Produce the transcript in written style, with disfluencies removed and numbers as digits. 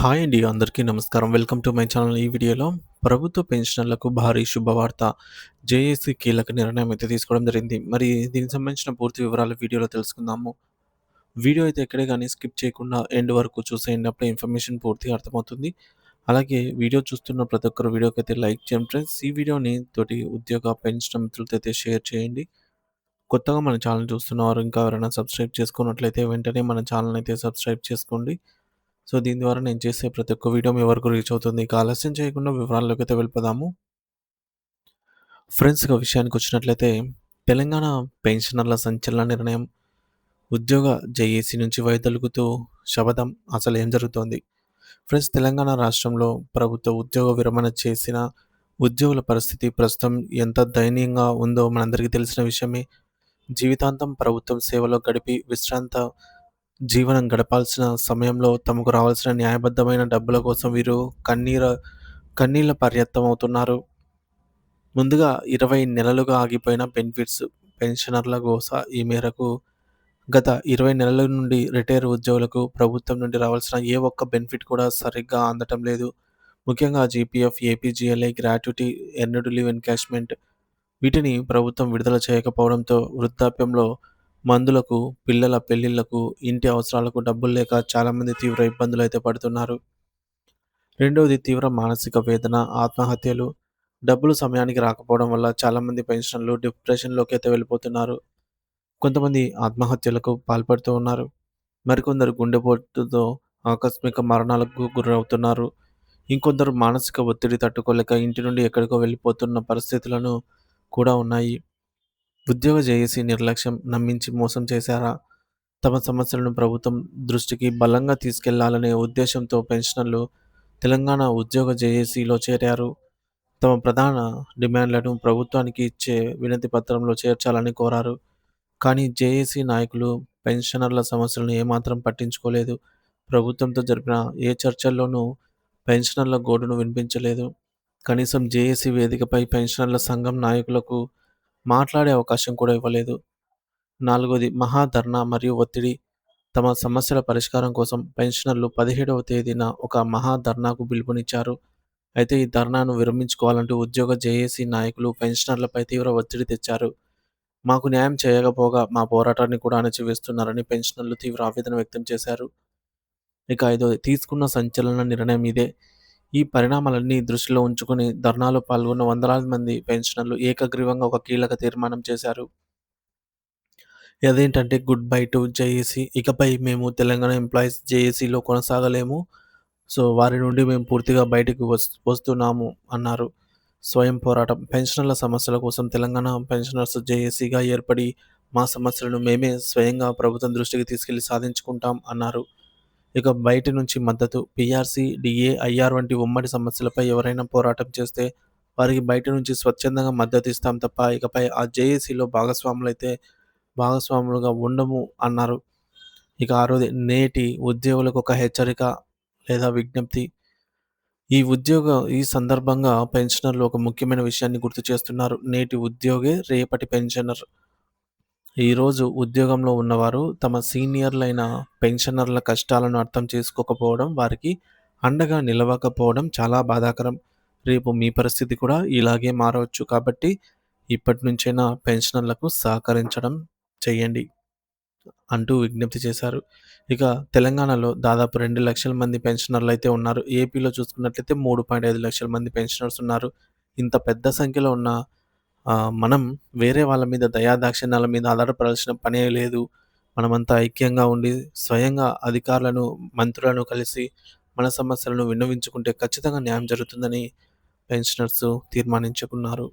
Hi అండి. అందరికీ నమస్కారం. Welcome to my channel. ఈ వీడియోలో ప్రభుత్వ పెన్షనర్లకు భారీ శుభవార్త. జేఏసీ కీలక నిర్ణయం అయితే తీసుకోవడం జరిగింది. మరి దీనికి సంబంధించిన పూర్తి వివరాలు వీడియోలో తెలుసుకుందాము. వీడియో అయితే ఎక్కడే గాని స్కిప్ చేయకుండా ఎండ్ వరకు చూసేయండి. అప్పుడే ఇన్ఫర్మేషన్ పూర్తిగా అర్థమవుతుంది. అలాగే వీడియో చూస్తున్న ప్రతి ఒక్కరు వీడియోకైతే లైక్ చేయండి ఫ్రెండ్స్. ఈ వీడియోని తోటి ఉద్యోగ పెన్షన్ మిత్రులతో అయితే షేర్ చేయండి. కొత్తగా మన ఛానల్ చూస్తున్నవారు ఇంకా ఎవరైనా సబ్స్క్రైబ్ చేసుకున్నట్లయితే వెంటనే మన ఛానల్ అయితే సబ్స్క్రైబ్ చేసుకోండి. సో, దీని ద్వారా నేను చేసే ప్రతి ఒక్క వీడియో మీ వరకు రీచ్ అవుతుంది. ఇక ఆలస్యం చేయకుండా వివరాల్లోకైతే వెళ్ళిపోదాము. ఫ్రెండ్స్, ఇక విషయానికొచ్చినట్లయితే తెలంగాణ పెన్షనర్ల సంచలన నిర్ణయం. ఉద్యోగ జేఏసీ నుంచి వైదొలుగుతూ శపథం. అసలు ఏం జరుగుతోంది? ఫ్రెండ్స్, తెలంగాణ రాష్ట్రంలో ప్రభుత్వ ఉద్యోగ విరమణ చేసిన ఉద్యోగుల పరిస్థితి ప్రస్తుతం ఎంత దయనీయంగా ఉందో మనందరికీ తెలిసిన విషయమే. జీవితాంతం ప్రభుత్వం సేవలో గడిపి విశ్రాంత జీవనం గడపాల్సిన సమయంలో తమకు రావాల్సిన న్యాయబద్ధమైన డబ్బుల కోసం వీరు కన్నీళ్ల పర్యంతమవుతున్నారు. ముందుగా 20 నెలలుగా ఆగిపోయిన బెనిఫిట్స్, పెన్షనర్ల గోస ఈ మేరకు. గత 20 నెలల నుండి రిటైర్ ఉద్యోగులకు ప్రభుత్వం నుండి రావాల్సిన ఏ ఒక్క బెనిఫిట్ కూడా సరిగ్గా అందటం లేదు. ముఖ్యంగా GPF, APGLI, gratuity, earned leave encashment వీటిని ప్రభుత్వం విడుదల చేయకపోవడంతో వృద్ధాప్యంలో మందులకు, పిల్లల పెళ్లిళ్లకు, ఇంటి అవసరాలకు డబ్బులు లేక చాలామంది తీవ్ర ఇబ్బందులైతే పడుతున్నారు. రెండవది తీవ్ర మానసిక వేదన, ఆత్మహత్యలు. డబ్బులు సమయానికి రాకపోవడం వల్ల చాలామంది పెన్షనర్లు డిప్రెషన్‌లోకి అయితే వెళ్ళిపోతున్నారు. కొంతమంది ఆత్మహత్యలకు పాల్పడుతూ ఉన్నారు. మరికొందరు గుండెపోటుతో ఆకస్మిక మరణాలకు గురవుతున్నారు. ఇంకొందరు మానసిక ఒత్తిడి తట్టుకోలేక ఇంటి నుండి ఎక్కడికో వెళ్ళిపోతున్న పరిస్థితులను కూడా ఉన్నాయి. ఉద్యోగ జేఏసీ నిర్లక్ష్యం, నమ్మించి మోసం చేశారా? తమ సమస్యలను ప్రభుత్వం దృష్టికి బలంగా తీసుకెళ్లాలనే ఉద్దేశంతో పెన్షనర్లు తెలంగాణ ఉద్యోగ జేఏసీలో చేరారు. తమ ప్రధాన డిమాండ్లను ప్రభుత్వానికి ఇచ్చే వినతి పత్రంలో చేర్చాలని కోరారు. కానీ జేఏసీ నాయకులు పెన్షనర్ల సమస్యలను ఏమాత్రం పట్టించుకోలేదు. ప్రభుత్వంతో జరిపిన ఏ చర్చల్లోనూ పెన్షనర్ల గోడును వినిపించలేదు. కనీసం జేఏసీ వేదికపై పెన్షనర్ల సంఘం నాయకులకు మాట్లాడే అవకాశం కూడా ఇవ్వలేదు. నాలుగోది మహాధర్నా మరియు ఒత్తిడి. తమ సమస్యల పరిష్కారం కోసం పెన్షనర్లు 17వ తేదీన ఒక మహాధర్నాకు పిలుపునిచ్చారు. అయితే ఈ ధర్నాను విరమించుకోవాలంటూ ఉద్యోగ జేఏసీ నాయకులు పెన్షనర్లపై తీవ్ర ఒత్తిడి తెచ్చారు. మాకు న్యాయం చేయకపోగా మా పోరాటాన్ని కూడా అణచివేస్తున్నారని పెన్షనర్లు తీవ్ర ఆవేదన వ్యక్తం చేశారు. ఇక ఐదోది తీసుకున్న సంచలన నిర్ణయం ఇదే. ఈ పరిణామాలన్నీ దృష్టిలో ఉంచుకొని ధర్నాలో పాల్గొన్న వందలాది మంది పెన్షనర్లు ఏకగ్రీవంగా ఒక కీలక తీర్మానం చేశారు. అదేంటంటే గుడ్ బై టు జేఏసీ. ఇకపై మేము తెలంగాణ ఎంప్లాయీస్ జేఏసీలో కొనసాగలేము. సో, వారి నుండి మేము పూర్తిగా బయటికి వస్తున్నాము అన్నారు. స్వయం పోరాటం. పెన్షనర్ల సమస్యల కోసం తెలంగాణ పెన్షనర్స్ జేఏసీగా ఏర్పడి మా సమస్యలను మేమే స్వయంగా ప్రభుత్వం దృష్టికి తీసుకెళ్లి సాధించుకుంటాం అన్నారు. ఇక బయటి నుంచి మద్దతు. పీఆర్సీ, డీఏ, ఐఆర్ వంటి ఉమ్మడి సమస్యలపై ఎవరైనా పోరాటం చేస్తే వారికి బయట నుంచి స్వచ్ఛందంగా మద్దతు ఇస్తాం తప్ప ఇకపై ఆ జేఏసీలో భాగస్వాములుగా ఉండము అన్నారు. ఇక ఆరోది నేటి ఉద్యోగులకు ఒక హెచ్చరిక లేదా విజ్ఞప్తి. ఈ సందర్భంగా పెన్షనర్లు ఒక ముఖ్యమైన విషయాన్ని గుర్తు చేస్తున్నారు. నేటి ఉద్యోగే రేపటి పెన్షనర్. ఈరోజు ఉద్యోగంలో ఉన్నవారు తమ సీనియర్లైన పెన్షనర్ల కష్టాలను అర్థం చేసుకోకపోవడం, వారికి అండగా నిలవకపోవడం చాలా బాధాకరం. రేపు మీ పరిస్థితి కూడా ఇలాగే మారవచ్చు. కాబట్టి ఇప్పటి నుంచైనా పెన్షనర్లకు సహకరించడం చేయండి అంటూ విజ్ఞప్తి చేశారు. ఇక తెలంగాణలో దాదాపు 2,00,000 మంది పెన్షనర్లయితే ఉన్నారు. ఏపీలో చూసుకున్నట్లయితే 3.5 లక్షల మంది పెన్షనర్స్ ఉన్నారు. ఇంత పెద్ద సంఖ్యలో ఉన్న మనం వేరే వాళ్ళ మీద దయాదాక్షిణ్యాల మీద ఆధారపడాల్సిన పనే లేదు. మనమంతా ఐక్యంగా ఉండి స్వయంగా అధికారులను, మంత్రులను కలిసి మన సమస్యలను విన్నవించుకుంటే ఖచ్చితంగా న్యాయం జరుగుతుందని పెన్షనర్స్ తీర్మానించుకున్నారు.